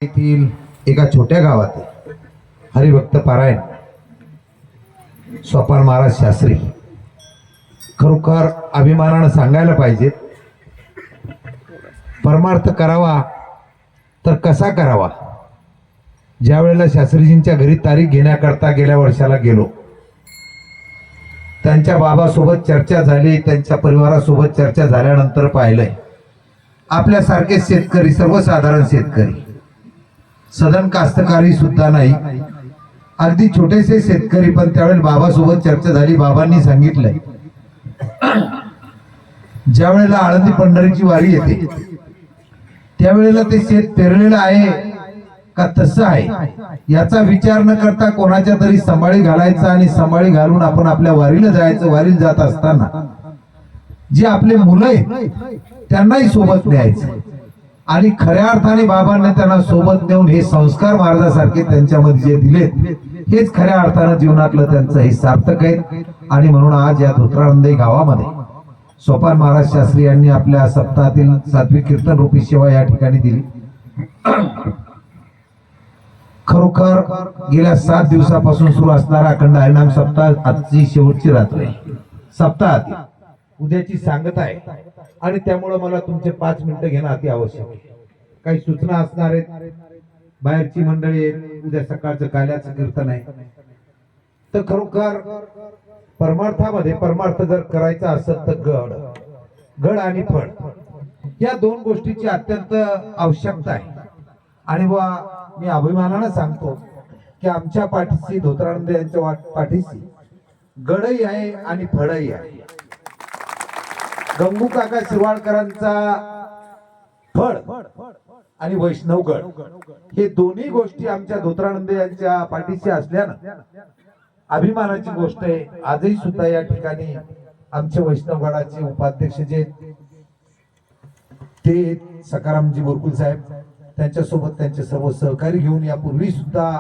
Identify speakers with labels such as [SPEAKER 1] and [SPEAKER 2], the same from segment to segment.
[SPEAKER 1] येथील एका छोट्या गावात हरिभक्त पारायण सोपान महाराज शास्त्री खरोखर अभिमानाने सांगायला पाहिजे, परमार्थ करावा तर कसा करावा। ज्या वेळेला शास्त्रीजींच्या घरी तारीख घेण्याकरता गेल्या वर्षाला गेलो, त्यांच्या बाबासोबत चर्चा झाली, त्यांच्या परिवारासोबत चर्चा झाल्यानंतर पाहिलंय आपल्यासारखे शेतकरी, सर्वसाधारण शेतकरी, सदन कास्तकारी सुद्धा नाही, अगदी छोटेसे शेतकरी, पण त्यावेळेला बाबासोबत चर्चा झाली। बाबांनी सांगितलंय ज्या वेळेला आळंदी पंढरीची वारी येते त्यावेळेला ते शेत पेरलेलं आहे का तसं आहे याचा विचार न करता कोणाच्या तरी संभाळी घालायचा आणि संभाळी घालून आपण आपल्या वारीला जायचं। वारीला जात असताना जे आपले मुलं आहेत त्यांनाही सोबत न्यायचं आणि खऱ्या अर्थाने बाबांनी त्यांना सोबत नेऊन हे संस्कार महाराजासारखे त्यांच्यामध्ये जे दिलेत हेच खऱ्या अर्थानं जीवनातलं त्यांचं हे सार्थक आहे। आणि म्हणून आज या धोत्रानंदी गावामध्ये सोपान महाराज शास्त्री यांनी आपल्या सप्ताहातील 7वी कीर्तन रूपी सेवा या ठिकाणी दिली। खरोखर गेल्या 7 दिवसापासून सुरू असणारा अखंड हरिनाम सप्ताह आजची शेवटची रात्र आहे। सप्ताहात उद्याची सांगता आहे आणि त्यामुळे मला तुमचे 5 मिनिटं घेणं अति आवश्यक आहे। काही सूचना असणार आहेत, बाहेरची मंडळी, उद्या सकाळचं काल्याचं कीर्तन आहे, तर खरोखर परमार्थामध्ये परमार्थ जर करायचा असेल तर गड आणि फळ या 2 गोष्टीची अत्यंत आवश्यकता आहे। आणि मी अभिमानाने सांगतो की आमच्या पाठीशी, धोत्रानंद यांच्या पाठीशी गडही आहे आणि फळही आहे। गंगू काका शिरवाळकरांचा फळ आणि वैष्णवगड हे दोन्ही गोष्टी आमच्या धोत्रानंद यांच्या पाठीशी असल्यानं अभिमानाची गोष्ट आहे। आजही सुद्धा या ठिकाणी आमचे वैष्णवगडाचे उपाध्यक्ष जे ते सकारामजी बोरकुल साहेब, त्यांच्यासोबत त्यांचे सर्व सहकारी घेऊन यापूर्वी सुद्धा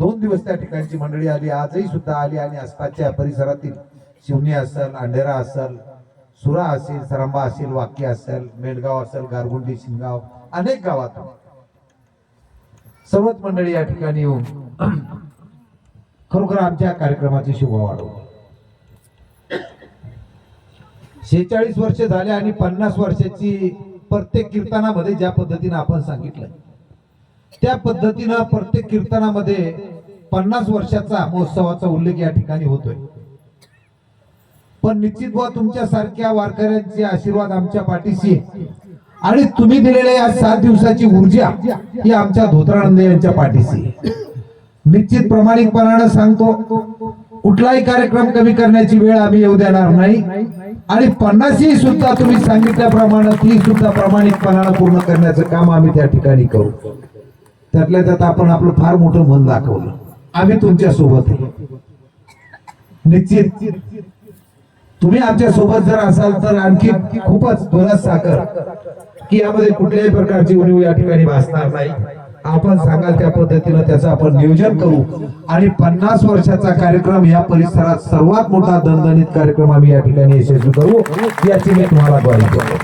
[SPEAKER 1] 2 दिवस त्या ठिकाणची मंडळी आली, आजही सुद्धा आली आणि आसपासच्या परिसरातील शिवणी असेल, अंधेरा असेल, सुरा असेल, सरंबा असेल, वाक्य असेल, मेडगाव असेल, गारगुंडी, शिंगाव, अनेक गावातून सर्वच मंडळी या ठिकाणी येऊन खरोखर आमच्या कार्यक्रमाची शोभा वाढवली। 46 वर्ष झाले आणि 50 वर्षाची प्रत्येक कीर्तनामध्ये ज्या पद्धतीने आपण सांगितलं त्या पद्धतीनं प्रत्येक कीर्तनामध्ये 50 वर्षाचा महोत्सवाचा उल्लेख या ठिकाणी होतोय। पण निश्चित तुमच्या सारख्या वारकऱ्यांचे आशीर्वाद आमच्या पाठीशी आणि तुम्ही दिलेल्या या 7 दिवसाची ऊर्जा ही आमच्या धोत्रानंद यांच्या पाठीशी। निश्चित प्रामाणिकपणाने सांगतो, कुठलाही कार्यक्रम कमी करण्याची वेळ आम्ही येऊ देणार नाही आणि 50ही सुद्धा तुम्ही सांगितल्याप्रमाणे ती सुद्धा प्रामाणिकपणाने पूर्ण करण्याचं काम आम्ही त्या ठिकाणी करू। त्यातल्या त्यात आपण आपलं फार मोठं मन दाखवलं, आम्ही तुमच्या सोबत आहे। निश्चित तुम्ही आमच्या सोबत जर असाल तर आणखी खूपच दोलास साखर की यामध्ये कुठल्याही प्रकारची उणीव या ठिकाणी भासणार नाही। आपण सांगाल त्या पद्धतीने त्याचं आपण नियोजन करू आणि 50 वर्षाचा कार्यक्रम या परिसरात सर्वात मोठा दणदणीत कार्यक्रम आम्ही या ठिकाणी यशस्वी करू याची मी तुम्हाला ग्वाही देतो।